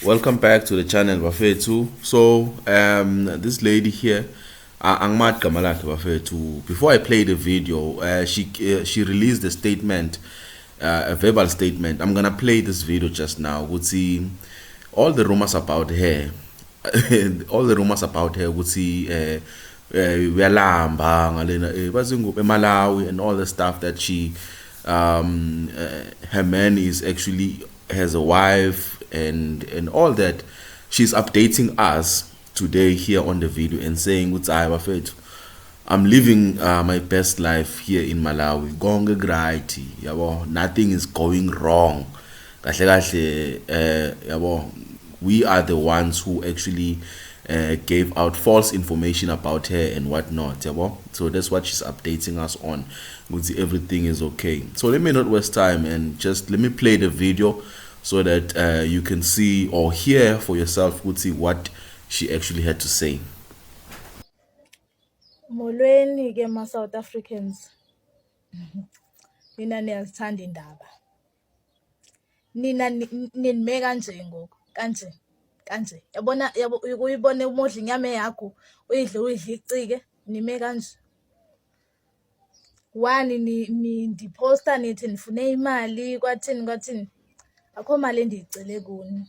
Welcome back to the channel, Bafethu. So, this lady here, Angmat Kamalak Bafethu. Before I play the video, she released a statement, a verbal statement. I'm gonna play this video just now. Would see all the rumors about her, all the rumors about her. Would see uyalamba ngalena bazingu eMalawi and all the stuff that she her man is actually has a wife and all that. She's updating us today here on the video and saying I'm living my best life here in Malawi. Gonge right, yabo, nothing is going wrong. Kahle kahle, yabo, we are the ones who actually gave out false information about her and whatnot. Yabo? So that's what she's updating us on. Everything is okay. So let me not waste time and just let me play the video so that you can see or hear for yourself what she actually had to say. Molweni ke ma South Africans. Nina niyazithanda indaba. Nina ninime kanje ngoku, kanje. Yabona uyibone umodla inyama yakho, uyidle icike, nime kanje. One ndiposta nithi nifune imali kwathini. Akho mali endiyicele kuni.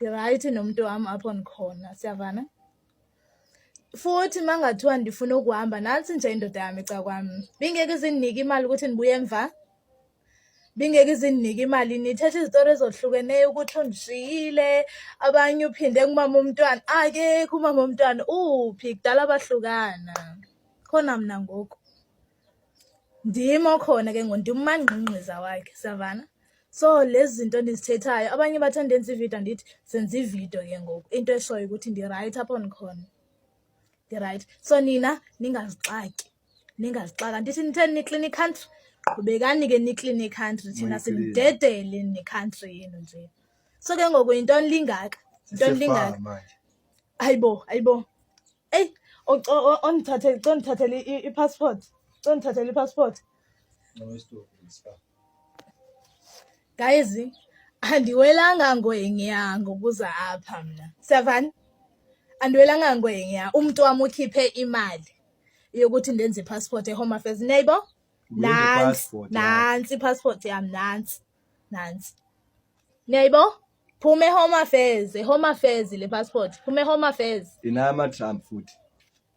Right nomuntu wami apho nikhona, siyavana? Futhi mangathiwa ndifuna ukuhamba nansi nje indoda yami eca kwami. Bingeke izinike imali ukuthi nibuye emva. Bingeke izinike imali nithethe izitori ezohlukeneyo ukuthi undishiyile, abanye uphinde kumama umntwana. Akekho umama umntwana uphi kudala abahlukana. Khona mina ngoku. Ndimo khona ke ngondimangqingqiza wakhe, siyavana? So lezi zinto ndizithethayo abanye bathanda enza ivideo ndithi senza ivideo ke ngoku. Into eshoyo ukuthi ndi right apho nikhona. Right. So nina ningazixaki. Ndithi nitheni ni clean country. Qhubekani ke ni clean country thina simdedele ni country yenu nje. So ke ngoku intoni lingaka? Intoni lingaka? Ayibo. Ey, ondithathele i-passport. Ondithathele i-passport. Guys, andiwelanga ngwenyango ukuza apha mina. Siyavana? Andiwelanga ngwenya umuntu wami ukhiphe imali yokuthi ndenze passport eHome Affairs. Neighbor, nansi passport yami, nansi. Neighbor, phume eHome Affairs le passport. Phume eHome Affairs. Inama Trump futhi.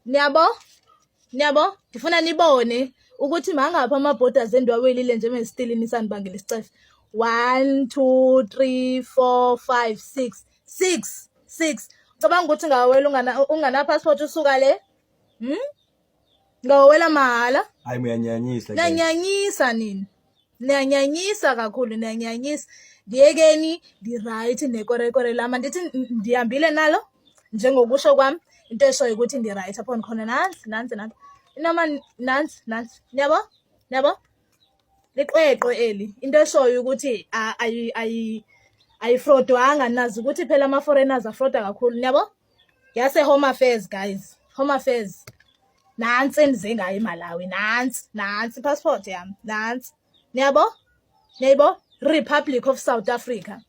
Niyabo, ndifuna nibone ukuthi mangapha ama-borders endiwawelile nje mestilini isanibangela isicefe. 1 2 3 4 5 6. Cabanga ukuthi ngawela ungana passport usuka le? Ngawela mahala? Hayi muyanyanyisa. Nanyanyisa nini? Niyanyanyisa kakhulu, niyanyanyisa. Ndiyekeni ndi-right nekorekore lama ndithi ndihambile nalo njengokusho kwami into eshoyo ukuthi ndi-right apho ndikhona nansi. Inoma nansi. Niyabo? Liqweqwe eli. Into eshoyo ukuthi ayifrodwanga nazi ukuthi phela ama-foreigners afroda kakhulu. Niyabo? Yase Home Affairs guys. Home Affairs. Nansi endize ngayo eMalawi. Nansi passport yami. Nansi. Niyabo? Republic of South Africa.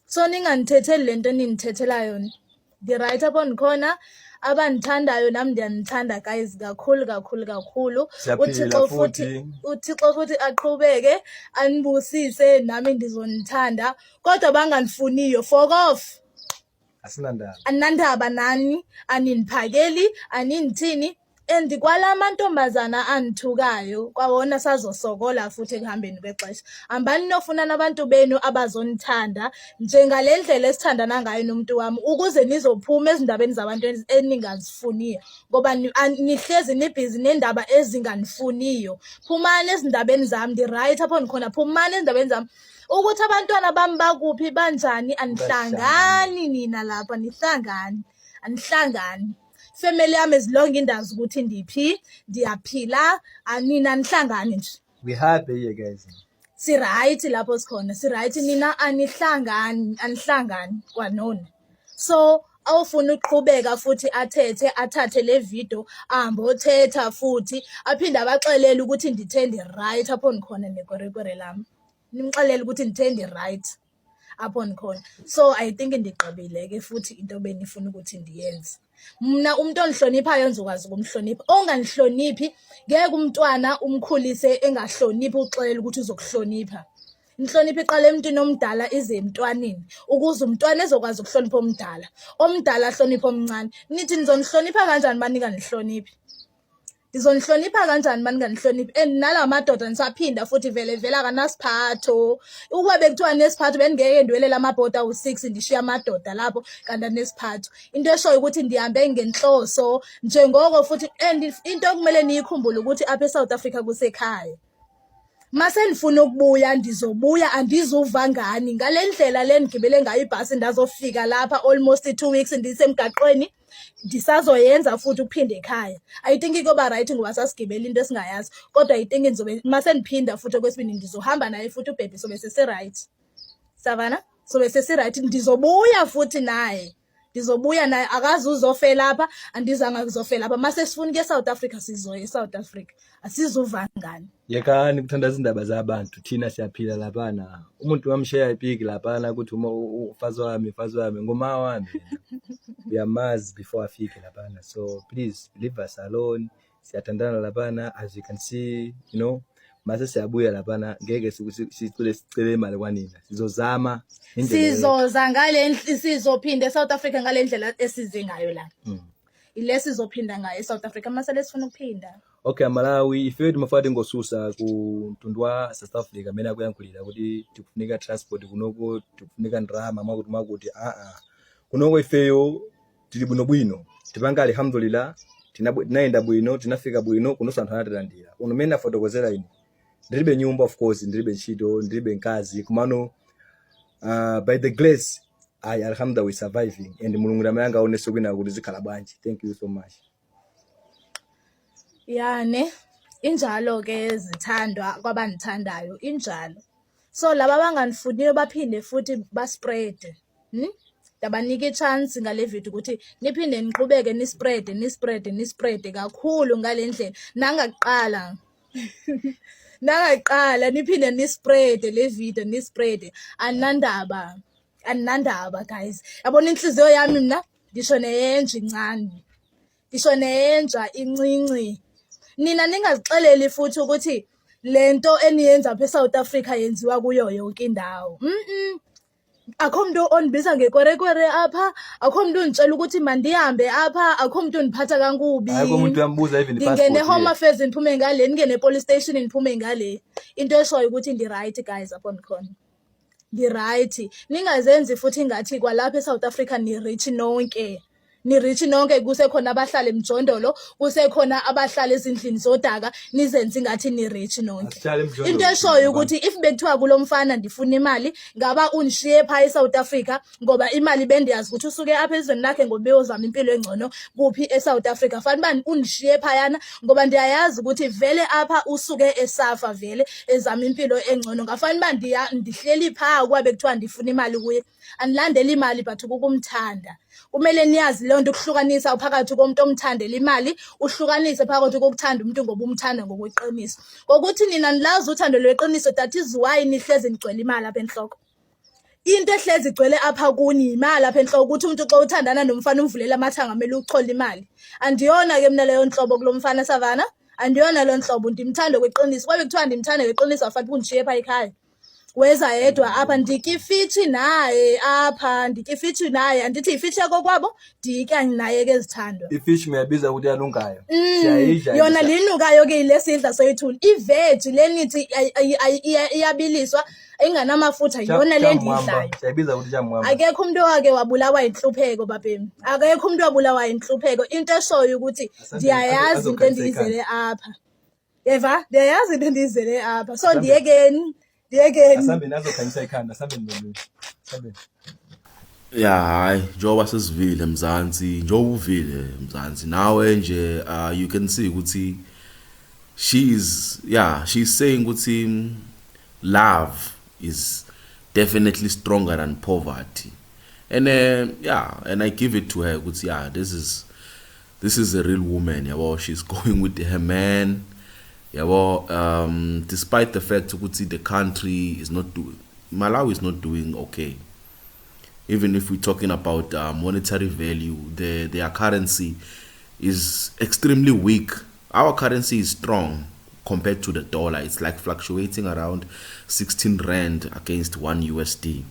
So ningandithetheli lento ninithethela yona. Ndi-right apho ndikhona. Abandithandayo nami ndiyanithanda guys kakhulu. uThixo futhi aqhubeke anibusise nami ndizonithanda kodwa bangandifuniyo fuck off. Asinandaba nani, aniniphakeli, aninithini. And kwala amantombazana anithukayo kwawona sazosokola futhi ekuhambeni kwexesha. Ambani nofuna nabantu benu abazonithanda njengale ndlela esithandana ngayo nomuntu wami ukuze nizophuma ezindabeni zabantu eningazifuniyo ngoba nihlezi nibhizi nendaba ezinganifuniyo. Phumani ezindabeni zami, ndi-right apho nikhona. Phumani ezindabeni zami ukuthi abantwana bami bakuphi banjani. Anihlangani nina lapha, anihlangani. Family yami ezilonke indazi ukuthi ndiphi, ndiyaphila, anina anihlangani nje. We happy here guys. Si right lapho sikhona, si right nina anihlangani kwanona. So awufuna uqhubeka futhi athathe le video ahambe othetha futhi aphinde abaxelele ukuthi ndithe ndi right apho nikhona nekorekore lami. Nimxelele ukuthi ndithe ndi right. apho ndikhona. So I think ndigqibile ke futhi into benifuna ukuthi ndiyenze. Mna umuntu ondihloniphayo ngizokwazi ukumhlonipha. Onganihloniphi ngeke umntwana umkhulise engahloniphi uxelela ukuthi uzokuhlonipha. Inhlonipho iqala emntwini omdala ize emntwaneni ukuze umntwana ezokwazi ukuhlonipha omdala. Omdala ahloniphe omncane. Nithi nizonihlonipha kanjani banika nihloniphi? Ngizonihlonipha kanjani banika nihloniphi? And nala madoda nisaphinda futhi vele akanasiphatho. Ukuba bekuthiwa nesiphatho bengeke ndwelela amabhoda u6 ndishiya amadoda lapho kanti nesiphatho. Into eshoyo ukuthi ndihambe ngenhloso njengoko futhi and into okumele niyikhumbule ukuthi apha eSouth Africa kusekhaya. Mase nifuna ukubuya ndizobuya andizuva ngani ngale ndlela le ngigibele ngayo ibhasi ndazofika lapha almost 2 weeks ndisemgaqweni ndisazoyenza futhi ukuphinde ekhaya. I think ikoba right ngoba sasigibela into esingayazi kodwa I think ngizobe mase niphinda futhi okwesibini ndizohamba naye futhi ubhebi sobe sesi right. Savana sobe sesi right ndizobuya futhi naye. Ndizobuya naye akazi uzofela lapha andizanga kuzofela lapha mase sifuna ke South Africa sizoya eSouth Africa asizuva ngani. Yekani kuthandazwa izindaba zabantu thina siyaphila lapha na. Umuntu wamsheya ipiki lapha na ukuthi ufazi wami ngoma wami. Uyamazi before afike lapha na. So please leave us alone. Siyathandana lapha na as you can see, you know. Mase siyabuya lapha na ngeke sicele imali kwanina. Sizozama sizoza ngale sizophinde eSouth Africa ngale ndlela esize ngayo la. Ile sizophinda ngayo eSouth Africa mase lesifuna ukuphinda. Okay, Malawi ifethu mafati ngosusa ku Tundwa South Africa mina kuyankhulila ukuthi tikufunika transport kunoko tikufunika ndrama makuti kunoko ifeyo tili bwino tipanga alhamdulillah tinaenda bwino tinafika bwino kunosantha atandira unomena fotokozera ini ndiribe nyumba of course ndiribe ntchito ndiribe nkazi kumano by the grace alhamdulillah we surviving and mulungu ramayanga oneso kwina kuti zikhala bwanji. Thank you so much. Yani injalo ke zithandwa kwabanithandayo injalo. So laba abanganifuniyo baphinde futhi baspread. Dabanika ichance ngale video ukuthi niphinde niqhubeke nispread kakhulu ngale ndlela nangaqala niphinde nispread le video nispread anandaba guys. Yabona inhliziyo yami mina ngisho neyenja incane. Ngisho neyenja incinci. Nina ningazixeleli futhi ukuthi lento eniyenza apha eSouth Africa yenziwa kuyo yonke indawo. Akho umuntu ondibiza ngekwerekwere apha, akho umuntu ungitshela ukuthi mandihambe apha, akho umuntu undiphatha kankubi. Akho umuntu uyambuza even passport. Ngene home affairs niphume ngale, ngene police station niphume ngale. Into eshoyo ukuthi ndi right guys apho nikhona. Ndi right. Ningazenzi futhi ngathi kwalapha eSouth Africa ni rich nonke. Nirichi nonke kusekhona abahlala emjondolo kusekhona abahlala ezindlini zodaka nizenze ngathi ni rich nonke. Into eshoyo ukuthi if bekuthiwa kulomfana ndifuna imali ngaba unishiye pha eSouth Africa ngoba imali bendiyazi ukuthi usuke apha ezweni lakhe ngoba uyozama impilo engcono kuphi eSouth Africa fanele unishiye pha yana ngoba ndiyayazi ukuthi vele apha usuke esafa vele ezama impilo engcono ngafanele ndihleli pha kwabe kuthiwa ndifuna imali kuye andilandela imali but ukumthanda. Kumele niyazi le nto ukuhlukanisa phakathi komuntu omthandela imali uhlukanise phakathi kokuthanda umuntu ngoba umthanda ngokweqiniso. Ngokuthi nina nilazi uthando lweqiniso that is why nihlezi nigcwele imali apha enhloko. Into ehlezi igcwele apha kuni imali apha enhloko ukuthi umuntu xa uthandana nomfana umvulela amathanga kumele uchola imali. Andiyona ke mina leyo nhlobo kulomfana Savana, andiyona lo nhlobo ndimthanda kweqiniso. Kwabe kuthiwa ndimthanda kweqiniso afanele undishiye pha ekhaya. Weza yedwa apha ndikifithi naye apha ndikifithi naye andithi ifithi yakho kwabo ndika naye ke zithando ifish meyabiza ukuthi yalungayo yona linukayo ke lesidla soyithula iveg lenithi iyabiliswa inganamafutha yona le ndidlayo siyabiza ukuthi jamwamba. Akekho umuntu wake wabulawa inhlupheko babemi, akekho umuntu wabulawa inhlupheko. Into eshoyo ukuthi ndiyayazi into endiyizele apha yeva ndiyayazi into endiyizele apha so ndiyekeni asambe nazokhanyisa ikhanda asambe nomini asambe hayi njoba sesivile Mzansi njoba uvile Mzansi nawe nje you can see ukuthi she's saying ukuthi love is definitely stronger than poverty and and I give it to her ukuthi this is a real woman yabo. She's going with her man. Yeah, well, despite the fact ukuthi the country is not Malawi is not doing okay. Even if we're talking about monetary value, their currency is extremely weak. Our currency is strong compared to the dollar. It's like fluctuating around 16 rand against 1 USD.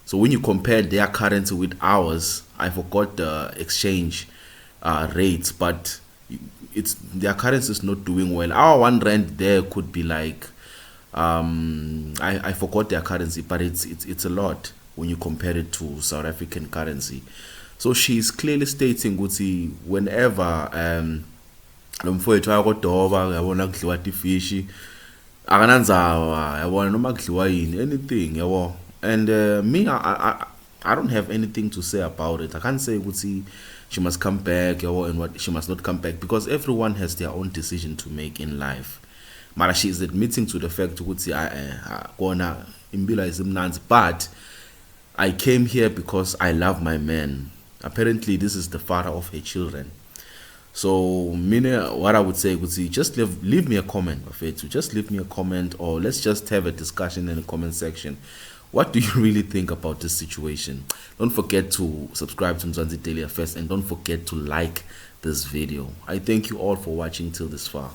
So when you compare their currency with ours, I forgot the exchange rates, but it's their currency is not doing well. Our 1 rand there could be like I forgot their currency, but it's a lot when you compare it to South African currency. So she's clearly stating ukuthi whenever lo mfowethu ayakodoba uyabona kudliwa tifishi akanandzaba yabona noma kudliwa yini anything yabo. And me I don't have anything to say about it. I can't say ukuthi she must come back yabo and what she must not come back, because everyone has their own decision to make in life. Mara she is admitting to the fact ukuthi kona impilo ayizimnanzi, but I came here because I love my man. Apparently this is the father of her children. So what I would say would be just leave me a comment of it. Just leave me a comment, or let's just have a discussion in the comment section. What do you really think about this situation? Don't forget to subscribe to Mzansi Daily Affairs, and don't forget to like this video. I thank you all for watching till this far.